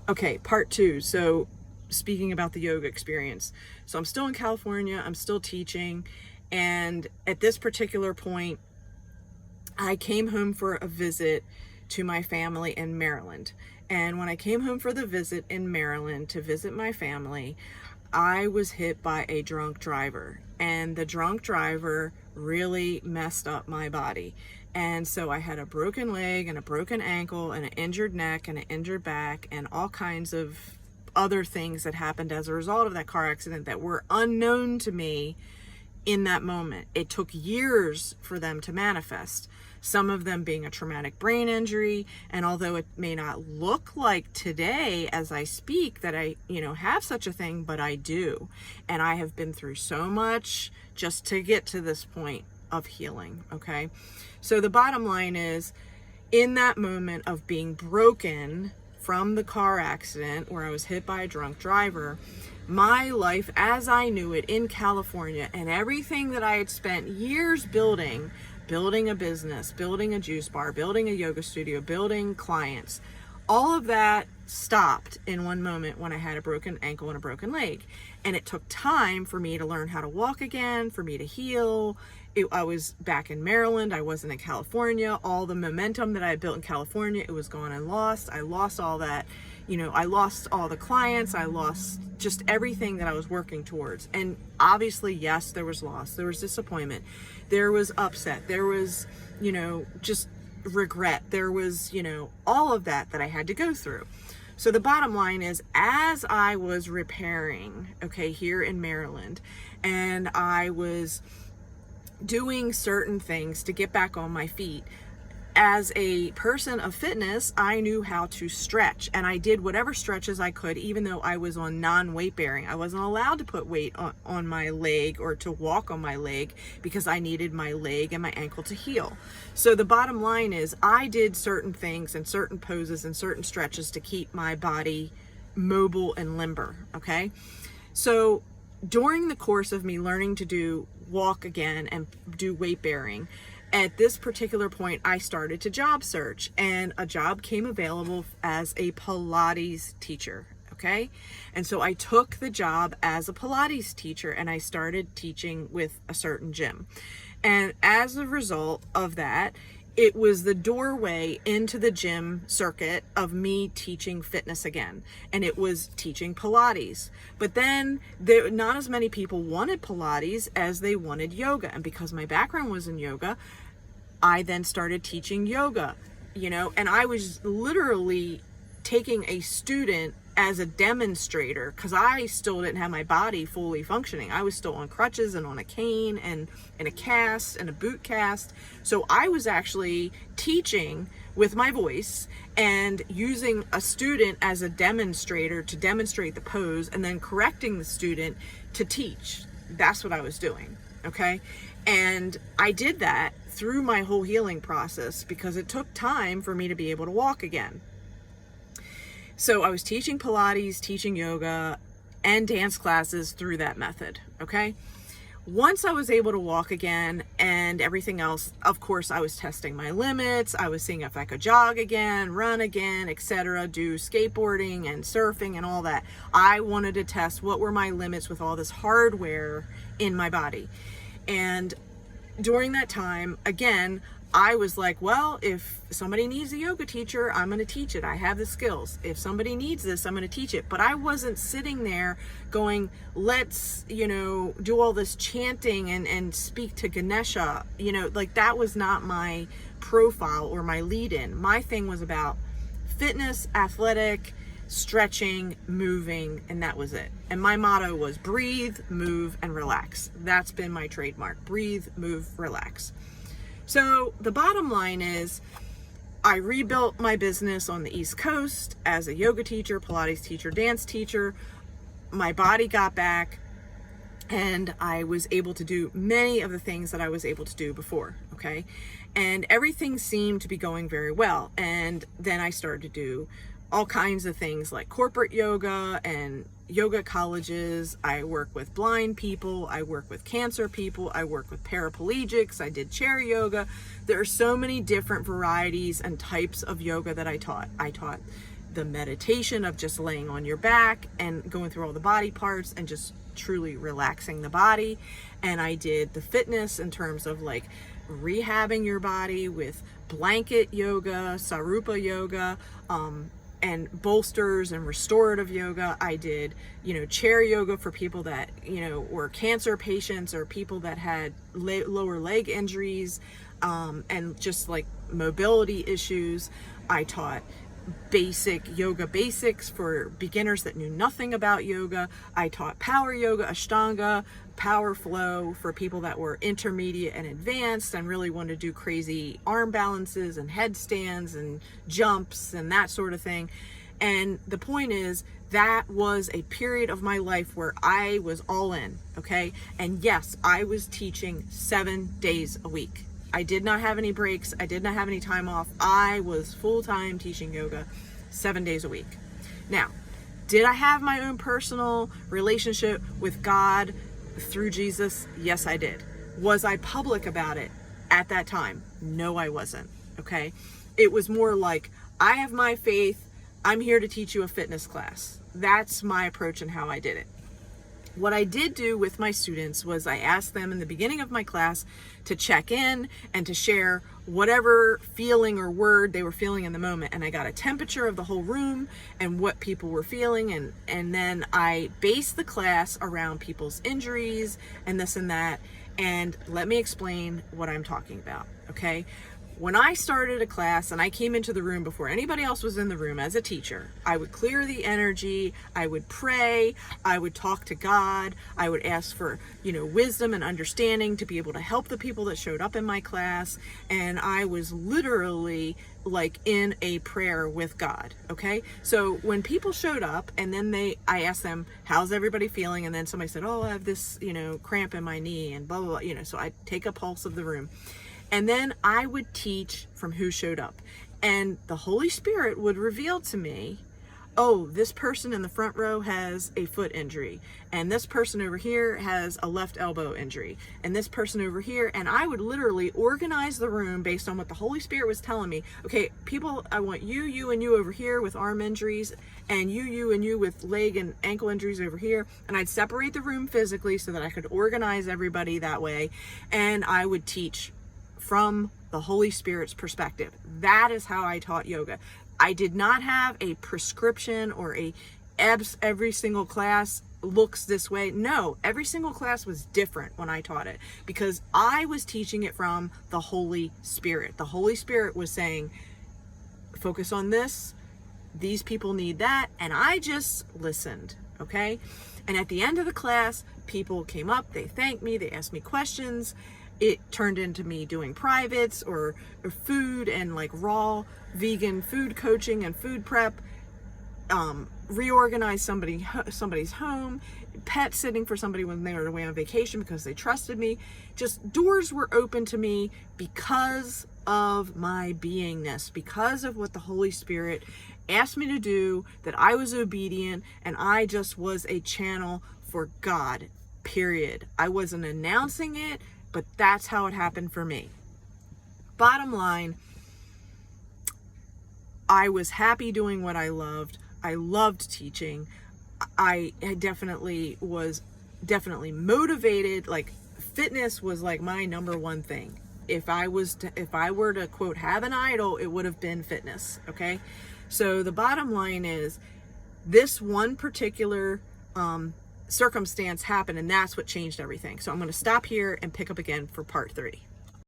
Okay, part two. So speaking about the yoga experience. So I'm still in California, I'm still teaching, and at this particular point, I came home for a visit to my family in Maryland. And when I came home for the visit in Maryland to visit my family, I was hit by a drunk driver. And the drunk driver really messed up my body. And so I had a broken leg and a broken ankle and an injured neck and an injured back and all kinds of other things that happened as a result of that car accident that were unknown to me in that moment. It took years for them to manifest. Some of them being a traumatic brain injury, and although it may not look like today as I speak that I, have such a thing, but I do. And I have been through so much just to get to this point of healing, okay? So the bottom line is, in that moment of being broken from the car accident where I was hit by a drunk driver, my life as I knew it in California and everything that I had spent years building a business, building a juice bar, building a yoga studio, building clients, all of that stopped in one moment when I had a broken ankle and a broken leg. And it took time for me to learn how to walk again, for me to heal. I was back in Maryland. I wasn't in California. All the momentum that I had built in California, it was gone and lost. I lost all that. I lost all the clients. I lost just everything that I was working towards. And obviously, yes, there was loss. There was disappointment. There was upset. There was, just regret. There was, all of that I had to go through. So the bottom line is, as I was repairing, here in Maryland, and I was doing certain things to get back on my feet, as a person of fitness, I knew how to stretch, and I did whatever stretches I could, even though I was on non-weight bearing. I wasn't allowed to put weight on my leg or to walk on my leg because I needed my leg and my ankle to heal. So the bottom line is, I did certain things and certain poses and certain stretches to keep my body mobile and limber, okay? So during the course of me learning to walk again and do weight bearing, at this particular point, I started to job search, and a job came available as a Pilates teacher, okay? And so I took the job as a Pilates teacher, and I started teaching with a certain gym. And as a result of that, it was the doorway into the gym circuit of me teaching fitness again. And it was teaching Pilates. But then not as many people wanted Pilates as they wanted yoga. And because my background was in yoga, I then started teaching yoga, and I was literally taking a student as a demonstrator because I still didn't have my body fully functioning. I was still on crutches and on a cane and in a cast and a boot cast. So I was actually teaching with my voice and using a student as a demonstrator to demonstrate the pose and then correcting the student to teach. That's what I was doing, okay? And I did that through my whole healing process because it took time for me to be able to walk again. So I was teaching Pilates, teaching yoga, and dance classes through that method, okay? Once I was able to walk again and everything else, of course, I was testing my limits. I was seeing if I could jog again, run again, etc., do skateboarding and surfing and all that. I wanted to test what were my limits with all this hardware in my body. And during that time, again, I was like, well, if somebody needs a yoga teacher, I'm going to teach it. I have the skills. If somebody needs this, I'm going to teach it. But I wasn't sitting there going, let's, do all this chanting and speak to Ganesha. That was not my profile or my lead-in. My thing was about fitness, athletic, stretching, moving, and that was it. And my motto was breathe, move, and relax. That's been my trademark. Breathe, move, relax. So the bottom line is, I rebuilt my business on the East Coast as a yoga teacher, Pilates teacher, dance teacher. My body got back, and I was able to do many of the things that I was able to do before, okay? And everything seemed to be going very well. And then I started to do all kinds of things like corporate yoga and yoga colleges. I work with blind people. I work with cancer people. I work with paraplegics. I did chair yoga. There are so many different varieties and types of yoga that I taught. I taught the meditation of just laying on your back and going through all the body parts and just truly relaxing the body. And I did the fitness in terms of like rehabbing your body with blanket yoga, sarupa yoga, and bolsters and restorative yoga. I did, chair yoga for people that, were cancer patients or people that had lower leg injuries, and just like mobility issues. I taught basic yoga basics for beginners that knew nothing about yoga. I taught power yoga, ashtanga, power flow for people that were intermediate and advanced and really wanted to do crazy arm balances and headstands and jumps and that sort of thing. And the point is, that was a period of my life where I was all in, okay? And yes, I was teaching 7 days a week. I did not have any breaks. I did not have any time off. I was full-time teaching yoga 7 days a week. Now, did I have my own personal relationship with God through Jesus? Yes, I did. Was I public about it at that time? No, I wasn't, okay? It was more like, I have my faith. I'm here to teach you a fitness class. That's my approach and how I did it. What I did do with my students was I asked them in the beginning of my class to check in and to share whatever feeling or word they were feeling in the moment. And I got a temperature of the whole room and what people were feeling. And then I based the class around people's injuries and this and that. And let me explain what I'm talking about, okay? When I started a class and I came into the room before anybody else was in the room as a teacher, I would clear the energy, I would pray, I would talk to God, I would ask for, wisdom and understanding to be able to help the people that showed up in my class. And I was literally like in a prayer with God, okay? So when people showed up and then I asked them, how's everybody feeling? And then somebody said, oh, I have this, cramp in my knee and blah, blah, blah, so I'd take a pulse of the room. And then I would teach from who showed up. And the Holy Spirit would reveal to me, oh, this person in the front row has a foot injury. And this person over here has a left elbow injury. And this person over here. And I would literally organize the room based on what the Holy Spirit was telling me. Okay, people, I want you, and you over here with arm injuries. And you, and you with leg and ankle injuries over here. And I'd separate the room physically so that I could organize everybody that way. And I would teach from the Holy Spirit's perspective. That is how I taught yoga. I did not have a prescription or every single class looks this way. No, every single class was different when I taught it because I was teaching it from the Holy Spirit. The Holy Spirit was saying, focus on this. These people need that. And I just listened, okay? And at the end of the class, people came up, they thanked me, they asked me questions. It turned into me doing privates or food and like raw vegan food coaching and food prep, reorganize somebody's home, pet sitting for somebody when they were away on vacation because they trusted me. Just doors were open to me because of my beingness, because of what the Holy Spirit asked me to do, that I was obedient and I just was a channel for God, period. I wasn't announcing it, but that's how it happened for me. Bottom line, I was happy doing what I loved. I loved teaching. I definitely was motivated. Like fitness was like my number one thing. If I were to quote, have an idol, it would have been fitness. Okay. So the bottom line is this one particular, circumstance happened and that's what changed everything. So I'm going to stop here and pick up again for part 3.